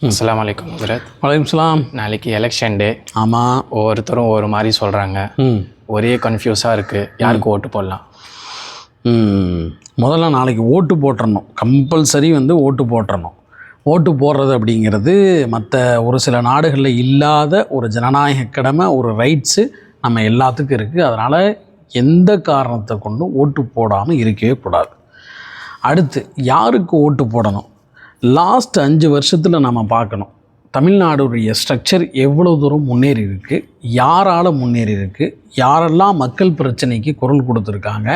அஸ்ஸலாமு அலைக்கும் ஹஜ்ரத். வலைக்கம் சலாம். நாளைக்கு எலெக்ஷன் டே. ஆமாம். ஒவ்வொருத்தரும் ஒரு மாதிரி சொல்கிறாங்க. ஒரே கன்ஃபியூஸாக இருக்குது. யாருக்கு ஓட்டு போடலாம்? முதல்ல நாளைக்கு ஓட்டு போட்டுறணும். கம்பல்சரி ஓட்டு போட்டுறணும். ஓட்டு போடுறது அப்படிங்கிறது மற்ற ஒரு சில நாடுகளில் இல்லாத ஒரு ஜனநாயக கடமை, ஒரு ரைட்ஸு நம்ம எல்லாத்துக்கும் இருக்குது. அதனால் எந்த காரணத்தை கொண்டும் ஓட்டு போடாமல் இருக்கவே கூடாது. அடுத்து யாருக்கு ஓட்டு போடணும்? லாஸ்ட் 5 வருஷத்தில் நம்ம பார்க்கணும் தமிழ்நாடுடைய ஸ்ட்ரக்சர் எவ்வளோ தூரம் முன்னேறி இருக்குது, யாரால் முன்னேறி இருக்குது, யாரெல்லாம் மக்கள் பிரச்சனைக்கு குரல் கொடுத்துருக்காங்க,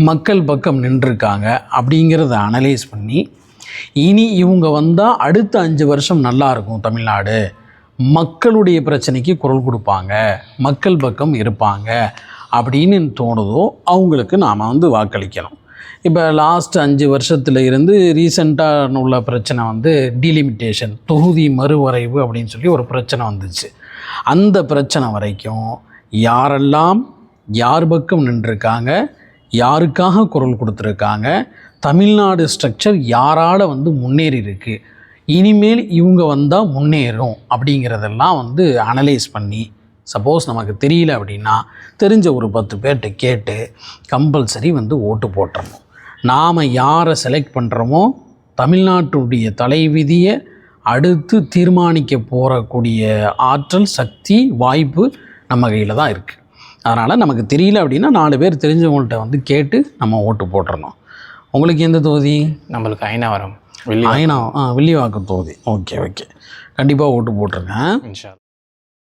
மக்கள் பக்கம் நின்றுருக்காங்க அப்படிங்கிறத அனலைஸ் பண்ணி இனி இவங்க வந்தால் அடுத்த 5 வருஷம் நல்லாயிருக்கும், தமிழ்நாடு மக்களுடைய பிரச்சனைக்கு குரல் கொடுப்பாங்க, மக்கள் பக்கம் இருப்பாங்க அப்படின்னு தோணுதோ அவங்களுக்கு நாம் வாக்களிக்கணும். இப்போ லாஸ்ட் 5 வருஷத்தில் இருந்து ரீசெண்டாக உள்ள பிரச்சனை டீலிமிட்டேஷன், தொகுதி மறுவரைவு அப்படின்னு சொல்லி ஒரு பிரச்சனை வந்துச்சு. அந்த பிரச்சனை வரைக்கும் யாரெல்லாம் யார் பக்கம் நின்றுருக்காங்க, யாருக்காக குரல் கொடுத்துருக்காங்க, தமிழ்நாடு ஸ்ட்ரக்சர் யாரால் முன்னேறி இருக்குது, இனிமேல் இவங்க வந்தால் முன்னேறும் அப்படிங்கிறதெல்லாம் அனலைஸ் பண்ணி, சப்போஸ் நமக்கு தெரியல அப்படின்னா தெரிஞ்ச ஒரு 10 பேர்கிட்ட கேட்டு கம்பல்சரி ஓட்டு போட்டுறணும். நாம் யாரை செலக்ட் பண்ணுறோமோ தமிழ்நாட்டுடைய தலைவிதியை அடுத்து தீர்மானிக்க போகக்கூடிய ஆற்றல், சக்தி, வாய்ப்பு நம்ம கையில் தான் இருக்குது. அதனால் நமக்கு தெரியல அப்படின்னா 4 பேர் தெரிஞ்சவங்கள்ட்ட கேட்டு நம்ம ஓட்டு போட்டுறணும். உங்களுக்கு எந்த தொகுதி? நம்மளுக்கு ஐநாவரம் வில்லிவாக்கம் தொகுதி. ஓகே, கண்டிப்பாக ஓட்டு போட்டுருங்க. இன்ஷா அல்லாஹ்.